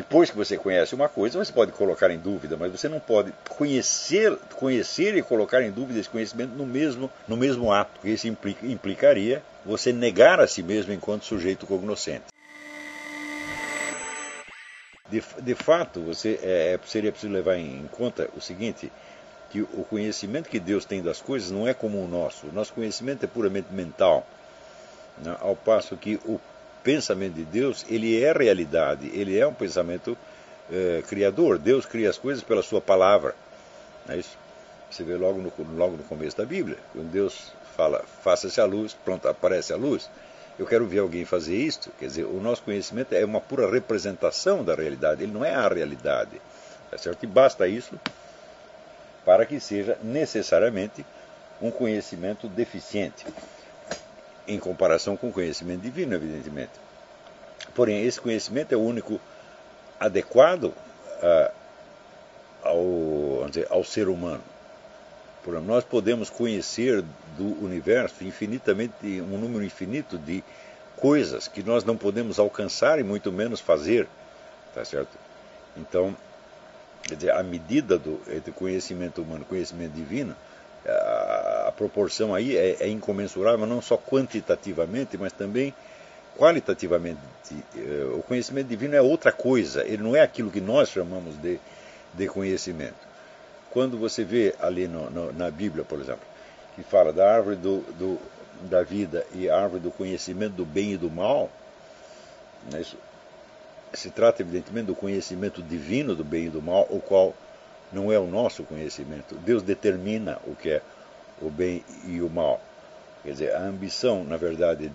Depois que você conhece uma coisa, você pode colocar em dúvida, mas você não pode conhecer e colocar em dúvida esse conhecimento no mesmo ato, porque isso implicaria você negar a si mesmo enquanto sujeito cognoscente. De fato, seria preciso levar em conta o seguinte, que o conhecimento que Deus tem das coisas não é como o nosso. O nosso conhecimento é puramente mental, né? Ao passo que o pensamento de Deus, ele é realidade, ele é um pensamento criador. Deus cria as coisas pela sua palavra. Não é isso? Você vê logo no começo da Bíblia, quando Deus fala, faça-se a luz, pronto, aparece a luz. Eu quero ver alguém fazer isto. Quer dizer, o nosso conhecimento é uma pura representação da realidade, ele não é a realidade. Tá certo? E basta isso para que seja necessariamente um conhecimento deficiente, em comparação com o conhecimento divino, evidentemente. Porém, esse conhecimento é o único adequado ao ser humano. Nós podemos conhecer do universo um número infinito de coisas que nós não podemos alcançar e muito menos fazer, tá certo? Então, quer dizer, a medida entre conhecimento humano e conhecimento divino, a proporção aí é incomensurável, não só quantitativamente, mas também qualitativamente. O conhecimento divino é outra coisa, ele não é aquilo que nós chamamos de conhecimento. Quando você vê ali na Bíblia, por exemplo, que fala da árvore da vida e a árvore do conhecimento do bem e do mal, né, isso se trata evidentemente do conhecimento divino do bem e do mal, o qual não é o nosso conhecimento. Deus determina o que é o bem e o mal. Quer dizer, a ambição, na verdade,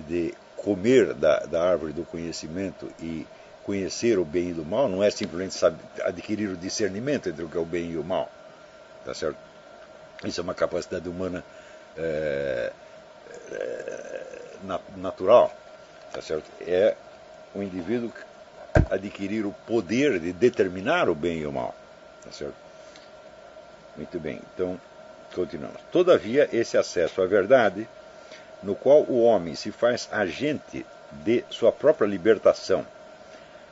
de comer da árvore do conhecimento e conhecer o bem e o mal não é simplesmente adquirir o discernimento entre o que é o bem e o mal. Tá certo? Isso é uma capacidade humana natural. Tá certo? É o indivíduo adquirir o poder de determinar o bem e o mal. Tá certo? Muito bem, então continuamos. Todavia, esse acesso à verdade, no qual o homem se faz agente de sua própria libertação,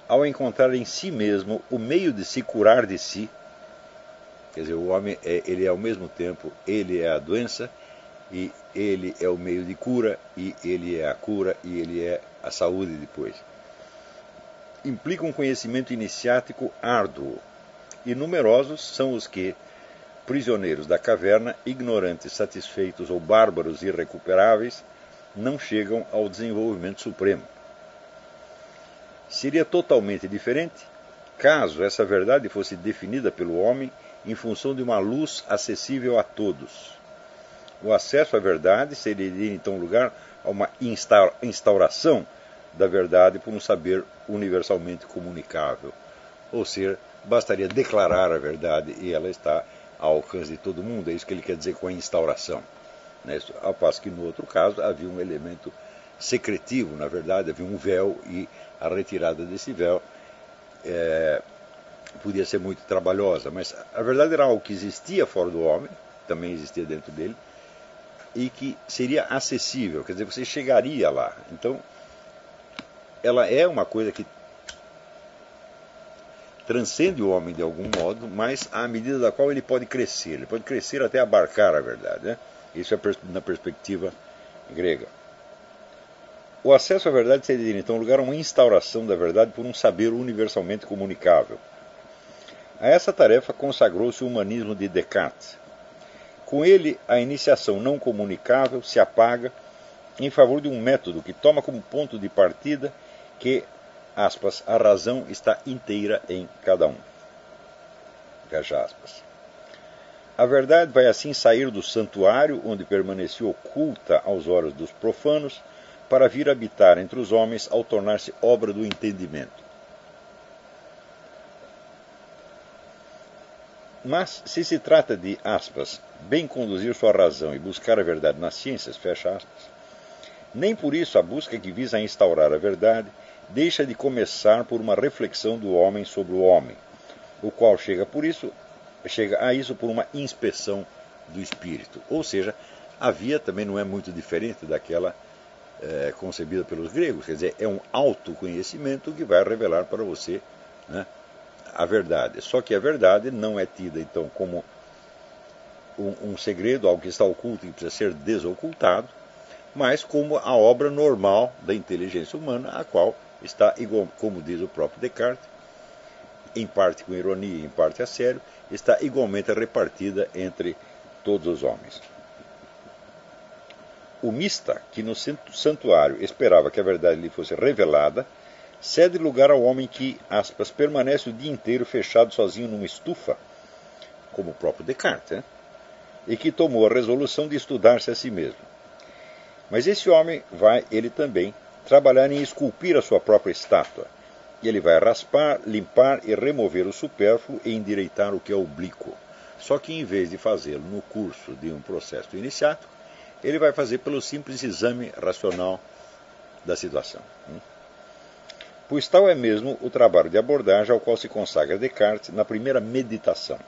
ao encontrar em si mesmo o meio de se curar de si, quer dizer, o homem ele é ao mesmo tempo, ele é a doença, e ele é o meio de cura, e ele é a cura, e ele é a saúde depois. Implica um conhecimento iniciático árduo, e numerosos são os que, prisioneiros da caverna, ignorantes, satisfeitos ou bárbaros irrecuperáveis, não chegam ao desenvolvimento supremo. Seria totalmente diferente caso essa verdade fosse definida pelo homem em função de uma luz acessível a todos. O acesso à verdade seria então lugar a uma instauração da verdade por um saber universalmente comunicável. Ou seja, bastaria declarar a verdade e ela está ao alcance de todo mundo. É isso que ele quer dizer com a instauração. Ao passo que no outro caso havia um elemento secretivo, na verdade, havia um véu e a retirada desse véu podia ser muito trabalhosa, mas a verdade era algo que existia fora do homem, também existia dentro dele, e que seria acessível, quer dizer, você chegaria lá. Então, ela é uma coisa que transcende o homem de algum modo, mas à medida da qual ele pode crescer até abarcar a verdade, né? Isso é na perspectiva grega. O acesso à verdade seria, então, lugar a uma instauração da verdade por um saber universalmente comunicável. A essa tarefa consagrou-se o humanismo de Descartes. Com ele, a iniciação não comunicável se apaga em favor de um método que toma como ponto de partida que, aspas, a razão está inteira em cada um. Fecha aspas. A verdade vai assim sair do santuário, onde permaneceu oculta aos olhos dos profanos, para vir habitar entre os homens ao tornar-se obra do entendimento. Mas, se trata de, aspas, bem conduzir sua razão e buscar a verdade nas ciências, fecha aspas, nem por isso a busca que visa instaurar a verdade deixa de começar por uma reflexão do homem sobre o homem, o qual chega a isso por uma inspeção do espírito. Ou seja, a via também não é muito diferente daquela concebida pelos gregos. Quer dizer, é um autoconhecimento que vai revelar para você, né, a verdade. Só que a verdade não é tida, então, como um segredo, algo que está oculto e precisa ser desocultado, mas como a obra normal da inteligência humana, a qual está, igual, como diz o próprio Descartes, em parte com ironia e em parte a sério, está igualmente repartida entre todos os homens. O mista, que no santuário esperava que a verdade lhe fosse revelada, cede lugar ao homem que, aspas, permanece o dia inteiro fechado sozinho numa estufa, como o próprio Descartes, né? E que tomou a resolução de estudar-se a si mesmo. Mas esse homem vai, ele também, trabalhar em esculpir a sua própria estátua. E ele vai raspar, limpar e remover o supérfluo e endireitar o que é oblíquo. Só que em vez de fazê-lo no curso de um processo iniciático, ele vai fazer pelo simples exame racional da situação. Pois tal é mesmo o trabalho de abordagem ao qual se consagra Descartes na primeira meditação,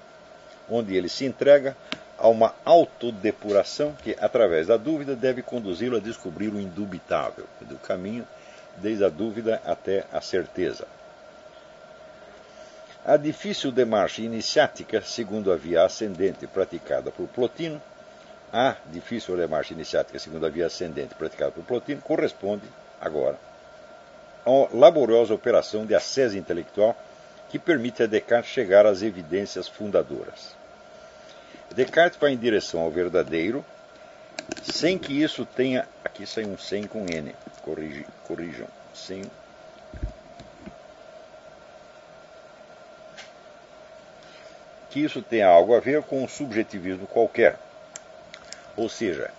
onde ele se entrega a uma autodepuração que, através da dúvida, deve conduzi-lo a descobrir o indubitável, do caminho desde a dúvida até a certeza. A difícil demarche iniciática, segundo a via ascendente praticada por Plotino, corresponde, agora, a uma laboriosa operação de ascese intelectual que permite a Descartes chegar às evidências fundadoras. Descartes vai em direção ao verdadeiro, sem que isso tenha... Aqui sai um sem com N, corrijam. Sem... Que isso tenha algo a ver com um subjetivismo qualquer. Ou seja,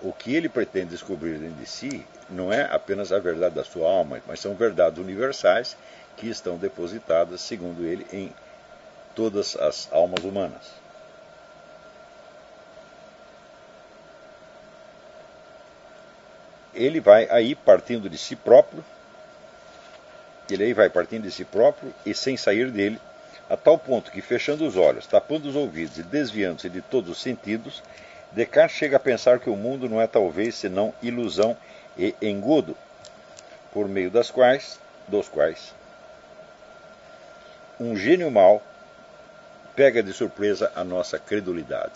o que ele pretende descobrir dentro de si não é apenas a verdade da sua alma, mas são verdades universais que estão depositadas, segundo ele, em todas as almas humanas. Ele vai aí partindo de si próprio, e sem sair dele, a tal ponto que, fechando os olhos, tapando os ouvidos e desviando-se de todos os sentidos, Descartes chega a pensar que o mundo não é talvez senão ilusão e engodo, por meio dos quais um gênio mau pega de surpresa a nossa credulidade.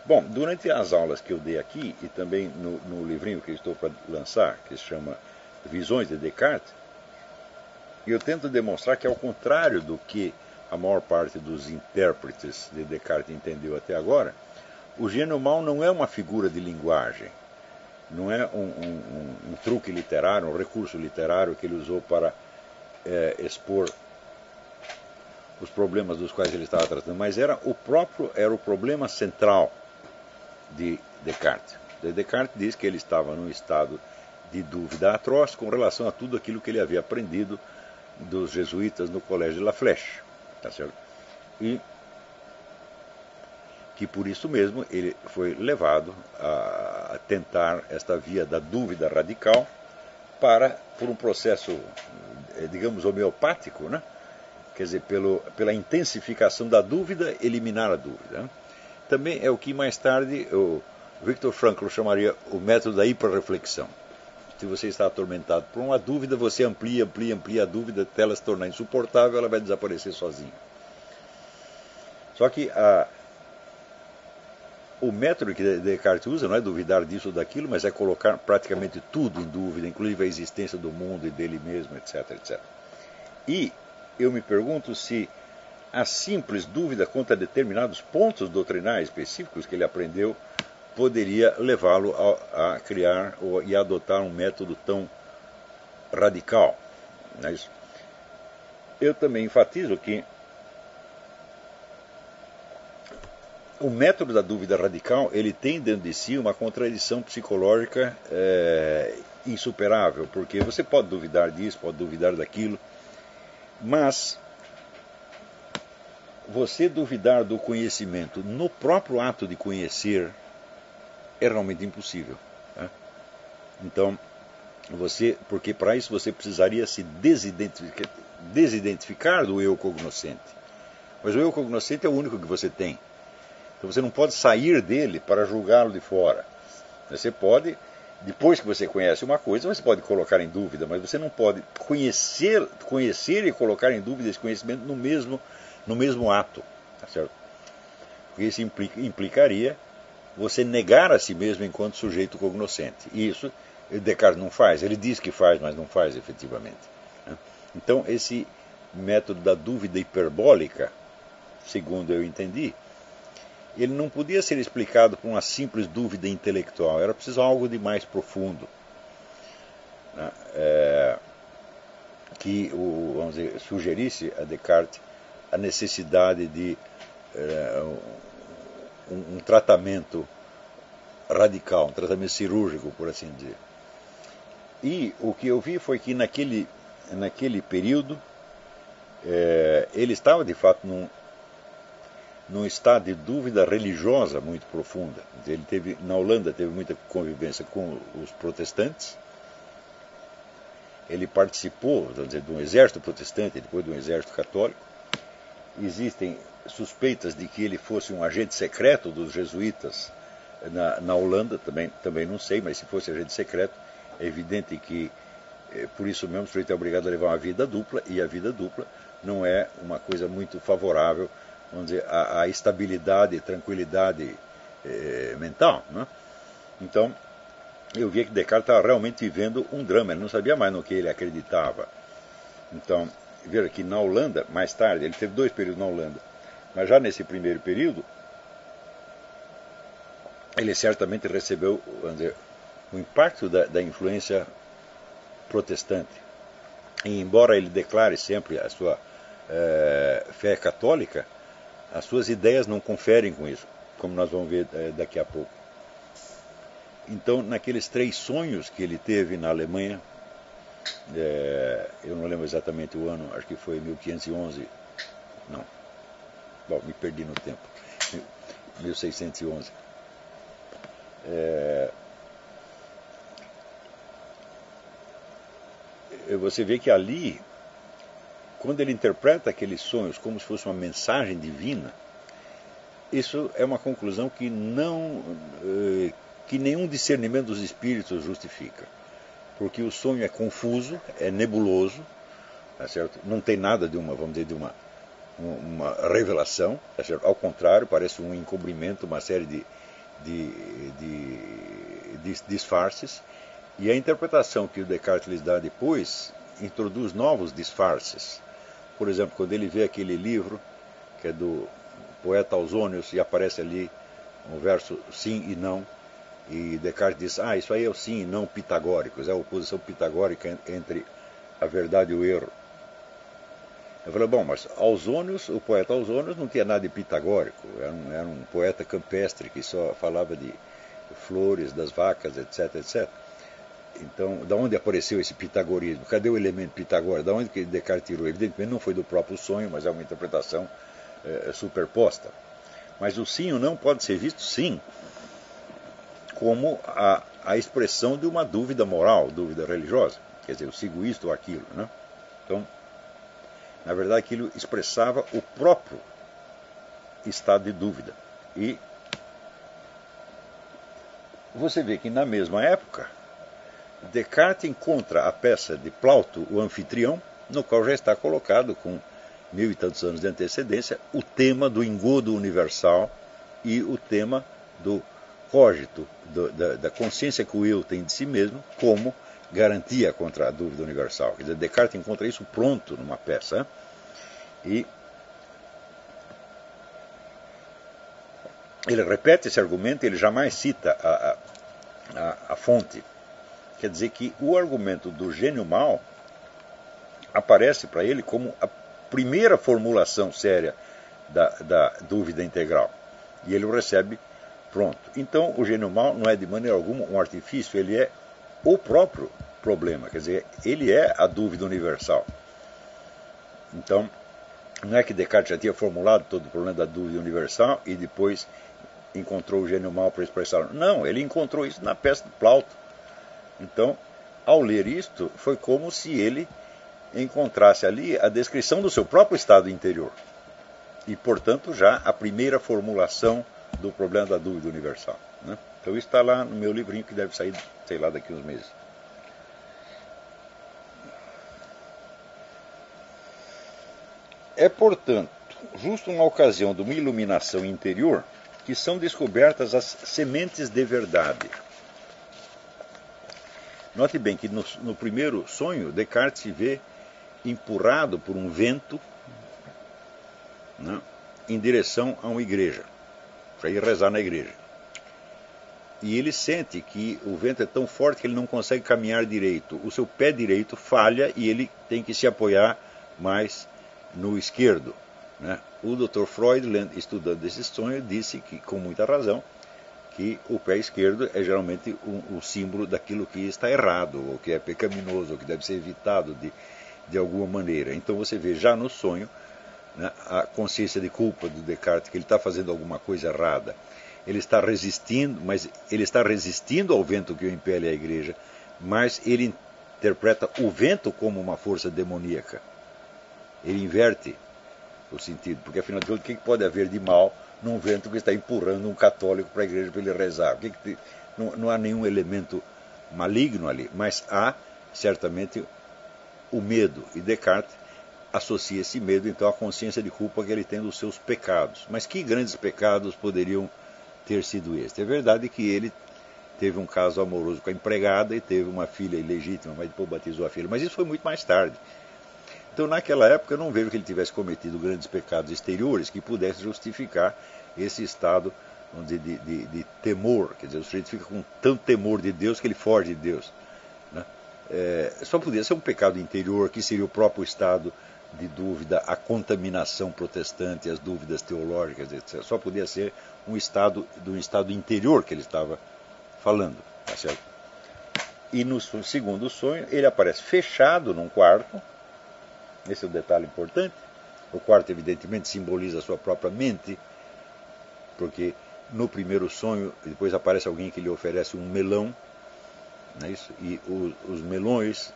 Bom, durante as aulas que eu dei aqui, e também no livrinho que eu estou para lançar, que se chama Visões de Descartes, eu tento demonstrar que, ao contrário do que a maior parte dos intérpretes de Descartes entendeu até agora, o gênio mau não é uma figura de linguagem, não é um truque literário, um recurso literário que ele usou para expor os problemas dos quais ele estava tratando, mas era o problema central de Descartes. Descartes diz que ele estava num estado de dúvida atroz com relação a tudo aquilo que ele havia aprendido dos jesuítas no Colégio de La Flèche, tá certo? E que por isso mesmo ele foi levado a tentar esta via da dúvida radical por um processo, digamos, homeopático, né? Quer dizer, pela intensificação da dúvida, eliminar a dúvida, né? Também é o que mais tarde o Viktor Frankl chamaria o método da hiperreflexão. Se você está atormentado por uma dúvida, você amplia a dúvida até ela se tornar insuportável, ela vai desaparecer sozinha. Só que o método que Descartes usa não é duvidar disso ou daquilo, mas é colocar praticamente tudo em dúvida, inclusive a existência do mundo e dele mesmo, etc, etc. E eu me pergunto se a simples dúvida quanto a determinados pontos doutrinais específicos que ele aprendeu poderia levá-lo a criar e a adotar um método tão radical. Não é isso? Eu também enfatizo que o método da dúvida radical ele tem dentro de si uma contradição psicológica insuperável, porque você pode duvidar disso, pode duvidar daquilo, mas você duvidar do conhecimento no próprio ato de conhecer é realmente impossível, né? Então, porque para isso você precisaria se desidentificar do eu cognoscente. Mas o eu cognoscente é o único que você tem. Então você não pode sair dele para julgá-lo de fora. Você pode Depois que você conhece uma coisa, você pode colocar em dúvida, mas você não pode conhecer e colocar em dúvida esse conhecimento no mesmo ato. Tá certo? Porque isso implicaria você negar a si mesmo enquanto sujeito cognoscente. E isso Descartes não faz. Ele diz que faz, mas não faz efetivamente. Então, esse método da dúvida hiperbólica, segundo eu entendi, ele não podia ser explicado por uma simples dúvida intelectual. Era preciso algo de mais profundo, né? Que vamos dizer, sugerisse a Descartes a necessidade de um tratamento radical, um tratamento cirúrgico, por assim dizer. E o que eu vi foi que naquele período ele estava de fato num estado de dúvida religiosa muito profunda. Ele na Holanda teve muita convivência com os protestantes. Ele participou, vamos dizer, de um exército protestante, depois de um exército católico. Existem suspeitas de que ele fosse um agente secreto dos jesuítas na Holanda, também não sei, mas se fosse agente secreto, é evidente que por isso mesmo o sujeito é obrigado a levar uma vida dupla, e a vida dupla não é uma coisa muito favorável, vamos dizer, à estabilidade e tranquilidade mental, né? Então, eu via que Descartes estava realmente vivendo um drama, ele não sabia mais no que ele acreditava. Então, veja que na Holanda, mais tarde, ele teve 2 períodos na Holanda, mas já nesse primeiro período, ele certamente recebeu, vamos dizer, o impacto da influência protestante. E embora ele declare sempre a sua fé católica, as suas ideias não conferem com isso, como nós vamos ver daqui a pouco. Então, naqueles 3 sonhos que ele teve na Alemanha, eu não lembro exatamente o ano, acho que foi 1511, não, bom, me perdi no tempo, 1611. Você vê que ali, quando ele interpreta aqueles sonhos como se fosse uma mensagem divina, isso é uma conclusão que nenhum discernimento dos espíritos justifica. Porque o sonho é confuso, é nebuloso, tá certo? Não tem nada de vamos dizer, de uma revelação, tá certo? Ao contrário, parece um encobrimento, uma série de disfarces. E a interpretação que o Descartes lhes dá depois introduz novos disfarces. Por exemplo, quando ele vê aquele livro, que é do poeta Ausônios, e aparece ali um verso sim e não, e Descartes diz, isso aí é o sim e não pitagóricos, é a oposição pitagórica entre a verdade e o erro. Eu falei, bom, mas Ausônios, o poeta Ausônios não tinha nada de pitagórico, era um poeta campestre que só falava de flores, das vacas, etc, etc. Então, da onde apareceu esse pitagorismo? Cadê o elemento pitagórico? Da onde que Descartes tirou? Evidentemente não foi do próprio sonho, mas é uma interpretação superposta. Mas o sim ou não pode ser visto, sim, como a expressão de uma dúvida moral, dúvida religiosa. Quer dizer, eu sigo isto ou aquilo, né? Então, na verdade, aquilo expressava o próprio estado de dúvida. E você vê que na mesma época, Descartes encontra a peça de Plauto, o Anfitrião, no qual já está colocado, com 1000 e tantos anos de antecedência, o tema do engodo universal e o tema do cogito, da consciência que o eu tem de si mesmo, como garantia contra a dúvida universal. Quer dizer, Descartes encontra isso pronto numa peça. E ele repete esse argumento, ele jamais cita a fonte. Quer dizer que o argumento do gênio mau aparece para ele como a primeira formulação séria da dúvida integral. E ele o recebe pronto. Então, o gênio mau não é de maneira alguma um artifício, ele é o próprio problema. Quer dizer, ele é a dúvida universal. Então, não é que Descartes já tinha formulado todo o problema da dúvida universal e depois encontrou o gênio mau para expressá-lo. Não, ele encontrou isso na peça de Plauto. Então, ao ler isto, foi como se ele encontrasse ali a descrição do seu próprio estado interior. E, portanto, já a primeira formulação do problema da dúvida universal, né? Então isso está lá no meu livrinho, que deve sair, sei lá, daqui uns meses. É, portanto, justo na ocasião de uma iluminação interior que são descobertas as sementes de verdade. Note bem que no primeiro sonho, Descartes se vê empurrado por um vento, né, em direção a uma igreja, para ir rezar na igreja. E ele sente que o vento é tão forte que ele não consegue caminhar direito. O seu pé direito falha e ele tem que se apoiar mais no esquerdo, né? O Dr. Freud, estudando esse sonho, disse que, com muita razão, que o pé esquerdo é geralmente o símbolo daquilo que está errado, ou que é pecaminoso, ou que deve ser evitado de alguma maneira. Então você vê já no sonho, né, a consciência de culpa do Descartes, que ele está fazendo alguma coisa errada. Ele está resistindo, mas ele está resistindo ao vento que o impele à igreja, mas ele interpreta o vento como uma força demoníaca. Ele inverte o sentido, porque afinal de contas, o que pode haver de mal num vento que está empurrando um católico para a igreja para ele rezar? Não há nenhum elemento maligno ali, mas há certamente o medo, e Descartes associa esse medo então à consciência de culpa que ele tem dos seus pecados. Mas que grandes pecados poderiam ter sido estes? É verdade que ele teve um caso amoroso com a empregada e teve uma filha ilegítima, mas depois batizou a filha, mas isso foi muito mais tarde. Então, naquela época, eu não vejo que ele tivesse cometido grandes pecados exteriores que pudessem justificar esse estado de temor. Quer dizer, o sujeito fica com tanto temor de Deus que ele foge de Deus, né? Só podia ser um pecado interior, que seria o próprio estado de dúvida, a contaminação protestante, as dúvidas teológicas, etc. Só podia ser um estado interior que ele estava falando, tá certo? E no segundo sonho, ele aparece fechado num quarto. Esse é um detalhe importante. O quarto, evidentemente, simboliza a sua própria mente, porque no primeiro sonho, depois aparece alguém que lhe oferece um melão, não é isso? E os melões,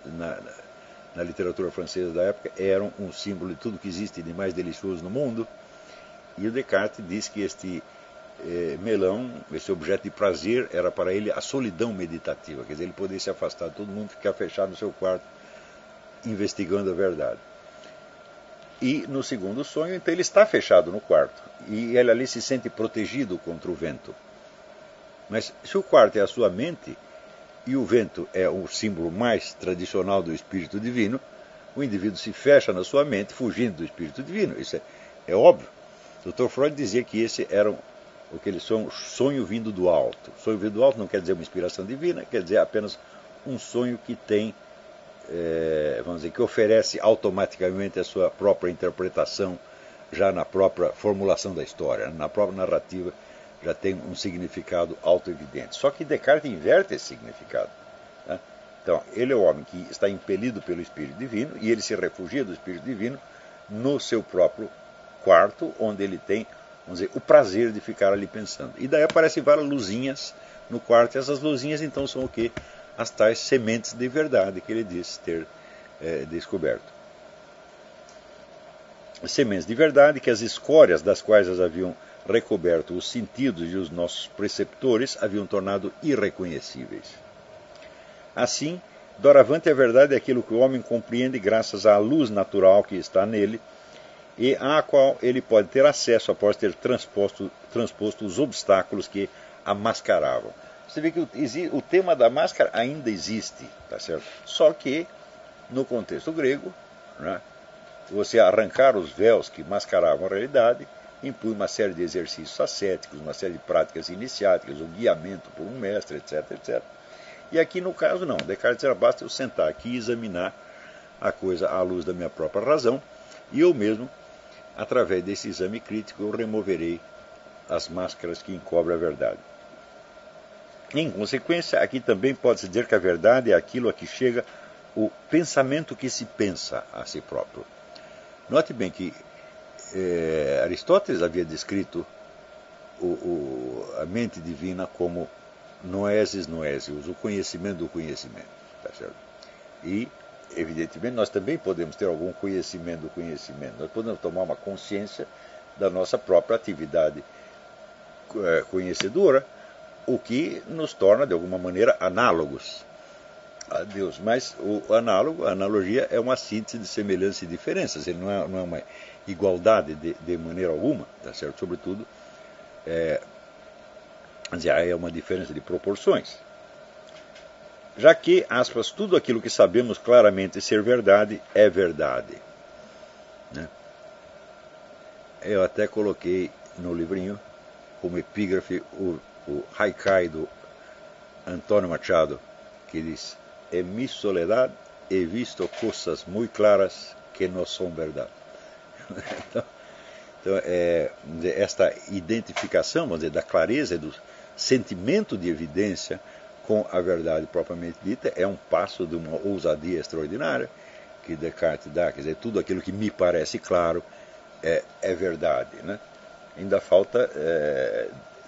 na literatura francesa da época, eram um símbolo de tudo que existe de mais delicioso no mundo. E o Descartes diz que este melão, esse objeto de prazer, era para ele a solidão meditativa. Quer dizer, ele poderia se afastar de todo mundo, ficar fechado no seu quarto, investigando a verdade. E no segundo sonho, então, ele está fechado no quarto. E ele ali se sente protegido contra o vento. Mas se o quarto é a sua mente, e o vento é o símbolo mais tradicional do Espírito Divino, o indivíduo se fecha na sua mente, fugindo do Espírito Divino. Isso é óbvio. O Dr. Freud dizia que esse era o que eles chamam sonho vindo do alto. Sonho vindo do alto não quer dizer uma inspiração divina, quer dizer apenas um sonho que tem, vamos dizer, que oferece automaticamente a sua própria interpretação, já na própria formulação da história, na própria narrativa, já tem um significado auto-evidente. Só que Descartes inverte esse significado, né? Então, ele é o homem que está impelido pelo Espírito Divino, e ele se refugia do Espírito Divino no seu próprio quarto, onde ele tem, vamos dizer, o prazer de ficar ali pensando. E daí aparecem várias luzinhas no quarto, e essas luzinhas então são o quê? As tais sementes de verdade que ele diz ter descoberto. As sementes de verdade que as escórias das quais as haviam recoberto os sentidos e os nossos preceptores haviam tornado irreconhecíveis. Assim, doravante a verdade é aquilo que o homem compreende graças à luz natural que está nele e à qual ele pode ter acesso após ter transposto os obstáculos que a mascaravam. Você vê que o tema da máscara ainda existe, tá certo? Só que, no contexto grego, né, você arrancar os véus que mascaravam a realidade impõe uma série de exercícios ascéticos, uma série de práticas iniciáticas, o guiamento por um mestre, etc, etc. E aqui, no caso, não. Descartes era basta eu sentar aqui e examinar a coisa à luz da minha própria razão, e eu mesmo, através desse exame crítico, eu removerei as máscaras que encobrem a verdade. Em consequência, aqui também pode-se dizer que a verdade é aquilo a que chega o pensamento que se pensa a si próprio. Note bem que Aristóteles havia descrito a mente divina como noesis noesius, o conhecimento do conhecimento. Tá certo? E, evidentemente, nós também podemos ter algum conhecimento do conhecimento. Nós podemos tomar uma consciência da nossa própria atividade conhecedora, o que nos torna, de alguma maneira, análogos a Deus. Mas o análogo, a analogia, é uma síntese de semelhança e diferenças. Ele não é uma igualdade de maneira alguma, tá certo? Sobretudo, é uma diferença de proporções. Já que, aspas, tudo aquilo que sabemos claramente ser verdade é verdade. Né? Eu até coloquei no livrinho, como epígrafe, o haikai do Antônio Machado, que diz: "En mi soledad he visto coisas muito claras que não são verdade." Então, esta identificação, vamos dizer, da clareza e do sentimento de evidência com a verdade propriamente dita é um passo de uma ousadia extraordinária que Descartes dá. Quer dizer, tudo aquilo que me parece claro é verdade. Né? Ainda falta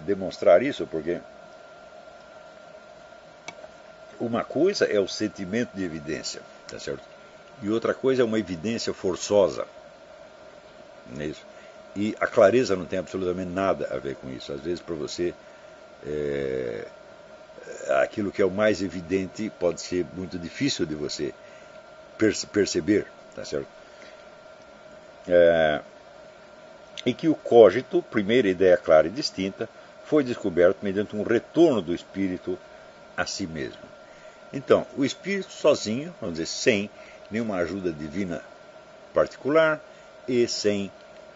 demonstrar isso, porque uma coisa é o sentimento de evidência, tá certo? E outra coisa é uma evidência forçosa. Não é isso? E a clareza não tem absolutamente nada a ver com isso. Às vezes, para você, aquilo que é o mais evidente pode ser muito difícil de você perceber, tá certo? E que o cogito, primeira ideia clara e distinta, foi descoberto mediante um retorno do espírito a si mesmo. Então, o espírito sozinho, vamos dizer, sem nenhuma ajuda divina particular e sem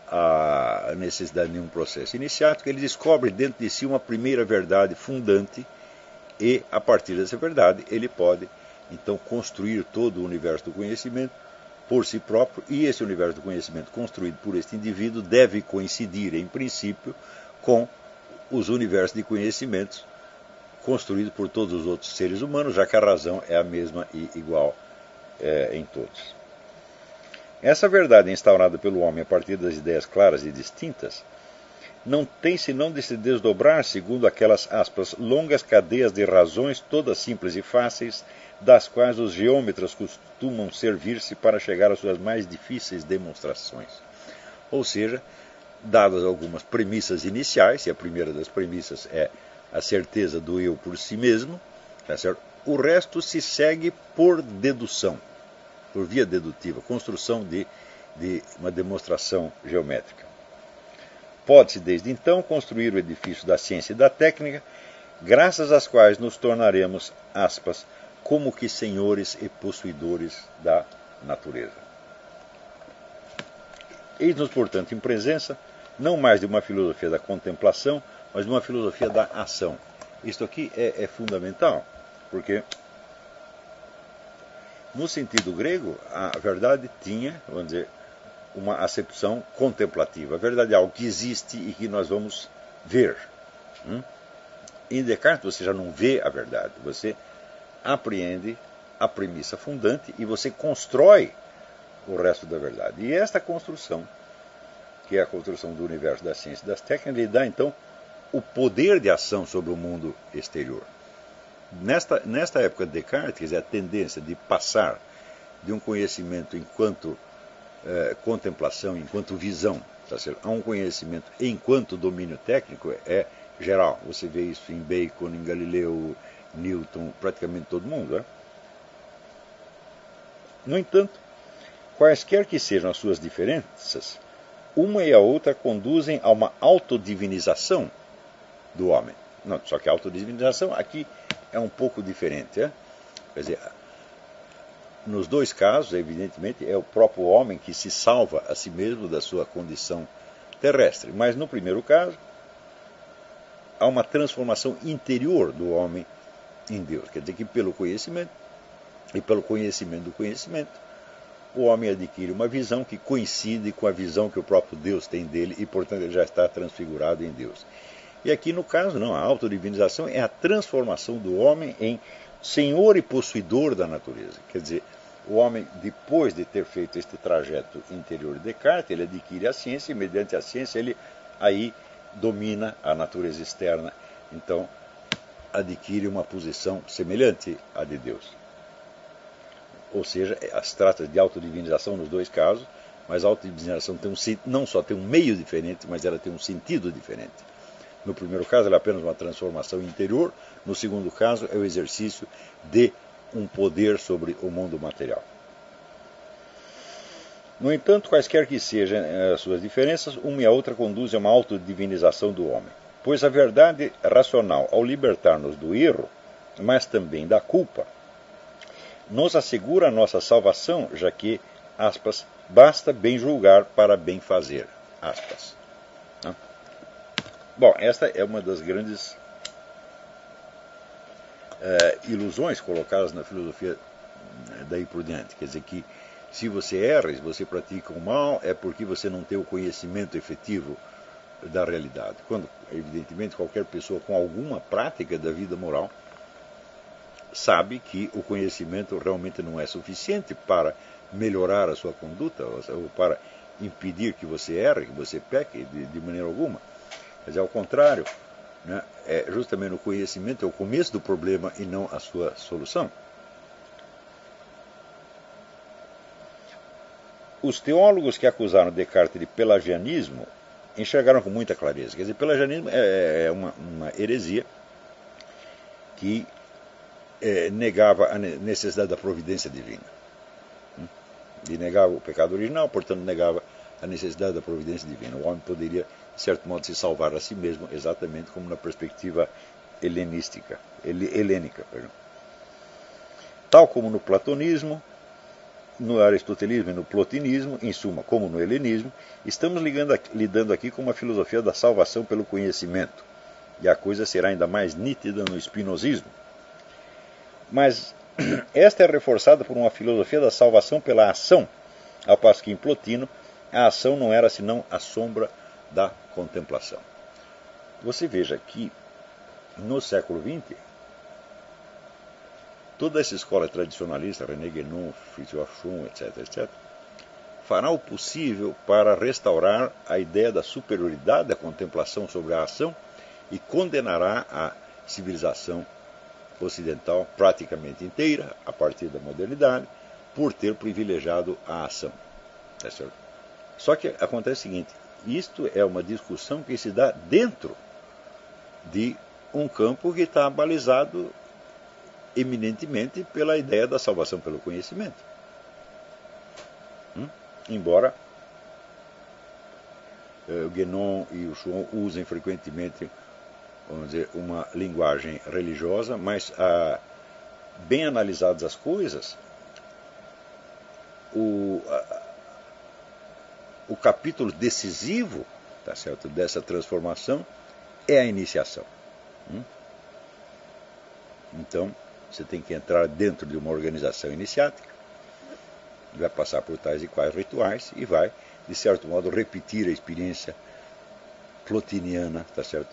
a necessidade de nenhum processo iniciático, ele descobre dentro de si uma primeira verdade fundante e, a partir dessa verdade, ele pode, então, construir todo o universo do conhecimento por si próprio, e esse universo do conhecimento construído por este indivíduo deve coincidir, em princípio, com os universos de conhecimentos construídos por todos os outros seres humanos, já que a razão é a mesma e igual em todos. Essa verdade instaurada pelo homem a partir das ideias claras e distintas não tem senão de se desdobrar segundo aquelas, aspas, longas cadeias de razões todas simples e fáceis, das quais os geômetras costumam servir-se para chegar às suas mais difíceis demonstrações. Ou seja, dadas algumas premissas iniciais, e a primeira das premissas é a certeza do eu por si mesmo, tá certo? O resto se segue por dedução, por via dedutiva, construção de uma demonstração geométrica. Pode-se, desde então, construir o edifício da ciência e da técnica, graças às quais nos tornaremos, aspas, como que senhores e possuidores da natureza. Eis-nos, portanto, em presença, não mais de uma filosofia da contemplação, mas de uma filosofia da ação. Isto aqui é fundamental, porque, no sentido grego, a verdade tinha, vamos dizer, uma acepção contemplativa. A verdade é algo que existe e que nós vamos ver. Em Descartes você já não vê a verdade, você apreende a premissa fundante e você constrói o resto da verdade. E esta construção, que é a construção do universo da ciência e das técnicas, lhe dá então o poder de ação sobre o mundo exterior. Nesta época de Descartes, quer dizer, a tendência de passar de um conhecimento enquanto contemplação, enquanto visão, tá certo? A um conhecimento enquanto domínio técnico é geral. Você vê isso em Bacon, em Galileu, Newton, praticamente todo mundo. Né? No entanto, quaisquer que sejam as suas diferenças, uma e a outra conduzem a uma autodivinização do homem. Não, só que a autodivinização aqui é um pouco diferente. Né? Quer dizer, nos dois casos, evidentemente, é o próprio homem que se salva a si mesmo da sua condição terrestre. Mas no primeiro caso, há uma transformação interior do homem em Deus. Quer dizer que pelo conhecimento, e pelo conhecimento do conhecimento, o homem adquire uma visão que coincide com a visão que o próprio Deus tem dele e, portanto, ele já está transfigurado em Deus. E aqui, no caso, não, a autodivinização é a transformação do homem em senhor e possuidor da natureza. Quer dizer, o homem, depois de ter feito este trajeto interior de Descartes, ele adquire a ciência e, mediante a ciência, ele aí domina a natureza externa. Então, adquire uma posição semelhante à de Deus. Ou seja, se trata de autodivinização nos dois casos, mas a autodivinização não só tem um meio diferente, mas ela tem um sentido diferente. No primeiro caso, ela é apenas uma transformação interior. No segundo caso, é o exercício de um poder sobre o mundo material. No entanto, quaisquer que sejam as suas diferenças, uma e a outra conduzem a uma autodivinização do homem. Pois a verdade racional, ao libertar-nos do erro, mas também da culpa, nos assegura a nossa salvação, já que, aspas, basta bem julgar para bem fazer, aspas. Bom, esta é uma das grandes ilusões colocadas na filosofia daí por diante. Quer dizer que se você erra, se você pratica o mal, é porque você não tem o conhecimento efetivo da realidade. Quando, evidentemente, qualquer pessoa com alguma prática da vida moral sabe que o conhecimento realmente não é suficiente para melhorar a sua conduta, ou para impedir que você erre, que você peque de maneira alguma. Quer dizer, ao contrário, né, é justamente o conhecimento é o começo do problema e não a sua solução. Os teólogos que acusaram Descartes de pelagianismo enxergaram com muita clareza. Quer dizer, pelagianismo é uma heresia que negava a necessidade da providência divina. E negava o pecado original, portanto negava a necessidade da providência divina. O homem poderia, de certo modo, se salvar a si mesmo, exatamente como na perspectiva helênica. Tal como no platonismo, no aristotelismo e no plotinismo, em suma, como no helenismo, estamos lidando aqui com uma filosofia da salvação pelo conhecimento. E a coisa será ainda mais nítida no espinosismo. Mas esta é reforçada por uma filosofia da salvação pela ação, ao passo que em Plotino a ação não era senão a sombra da contemplação. Você veja que no século XX, toda essa escola tradicionalista, René Guénon, Fritz Schum, etc., fará o possível para restaurar a ideia da superioridade da contemplação sobre a ação e condenará a civilização ocidental praticamente inteira, a partir da modernidade, por ter privilegiado a ação. Tá certo? Só que acontece o seguinte, isto é uma discussão que se dá dentro de um campo que está balizado eminentemente pela ideia da salvação pelo conhecimento. Embora o Guénon e o Schum usem frequentemente, vamos dizer, uma linguagem religiosa, mas bem analisadas as coisas, o capítulo decisivo, tá certo, dessa transformação é a iniciação. Então, você tem que entrar dentro de uma organização iniciática, vai passar por tais e quais rituais e vai, de certo modo, repetir a experiência plotiniana, tá certo?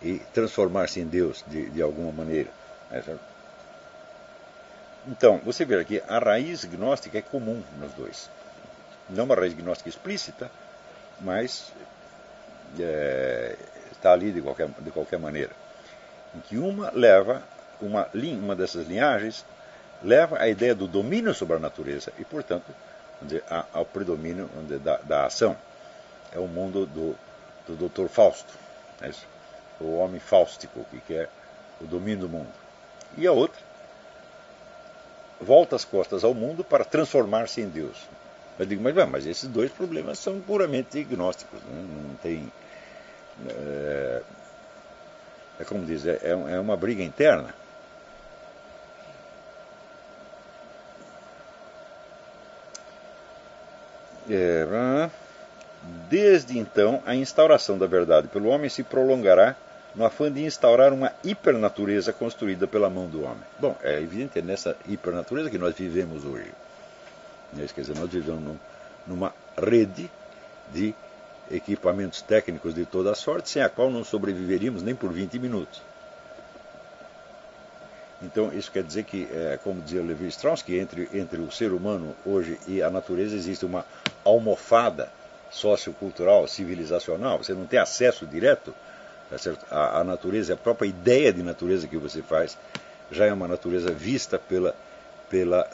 E transformar-se em Deus de alguma maneira. Tá certo? Então, você vê aqui, a raiz gnóstica é comum nos dois. Não uma raiz gnóstica explícita, mas está ali de qualquer maneira. Em que uma leva, uma dessas linhagens, leva a ideia do domínio sobre a natureza e, portanto, vamos dizer, ao predomínio da ação. É o mundo do Dr. Fausto, é isso? O homem fáustico, que quer o domínio do mundo. E a outra volta as costas ao mundo para transformar-se em Deus. Eu digo, mas esses dois problemas são puramente gnósticos, né? Não tem... como diz, é uma briga interna. Desde então, a instauração da verdade pelo homem se prolongará no afã de instaurar uma hipernatureza construída pela mão do homem. Bom, é evidente, é nessa hipernatureza que nós vivemos hoje. Quer dizer, nós vivemos numa rede de equipamentos técnicos de toda a sorte, sem a qual não sobreviveríamos nem por 20 minutos. Então, isso quer dizer que, como dizia Levi Strauss, que entre o ser humano hoje e a natureza existe uma almofada sociocultural, civilizacional. Você não tem acesso direto, tá certo? À natureza, a própria ideia de natureza que você faz já é uma natureza vista pela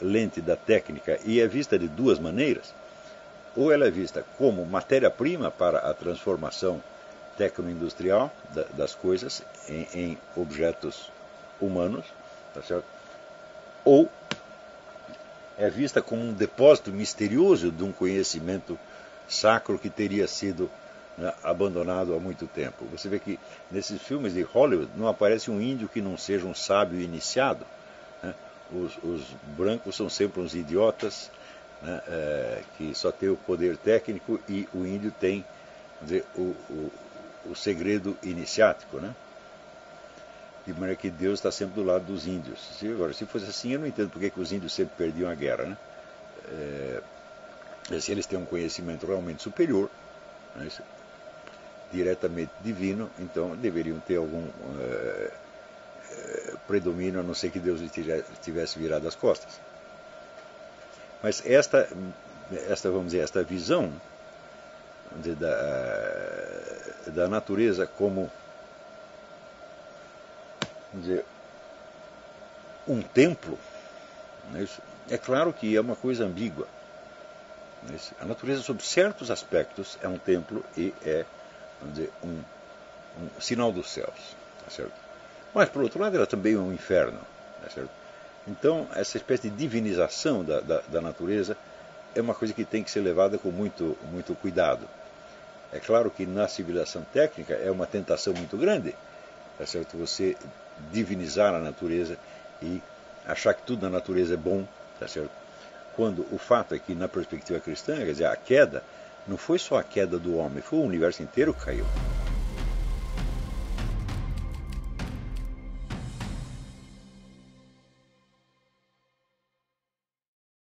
lente da técnica, e é vista de duas maneiras. Ou ela é vista como matéria-prima para a transformação tecno-industrial das coisas em objetos humanos, tá certo? Ou é vista como um depósito misterioso de um conhecimento sacro que teria sido, né, abandonado há muito tempo. Você vê que nesses filmes de Hollywood não aparece um índio que não seja um sábio iniciado, né? Os brancos são sempre uns idiotas, né, que só tem o poder técnico, e o índio tem, vamos dizer, o segredo iniciático, né? De maneira que Deus está sempre do lado dos índios. Agora, se fosse assim, eu não entendo porque que os índios sempre perdiam a guerra, né? Se eles têm um conhecimento realmente superior, né, diretamente divino, então deveriam ter algum predomínio, a não ser que Deus tivesse virado as costas. Mas vamos dizer, esta visão, vamos dizer, da natureza como, vamos dizer, um templo, né, é claro que é uma coisa ambígua. A natureza, sob certos aspectos, é um templo e é, vamos dizer, um sinal dos céus, tá certo? Mas, por outro lado, ela também é um inferno, tá certo? Então, essa espécie de divinização da natureza é uma coisa que tem que ser levada com muito, muito cuidado. É claro que na civilização técnica é uma tentação muito grande, tá certo? Você divinizar a natureza e achar que tudo na natureza é bom, tá certo? Quando o fato é que, na perspectiva cristã, quer dizer, a queda não foi só a queda do homem, foi o universo inteiro que caiu.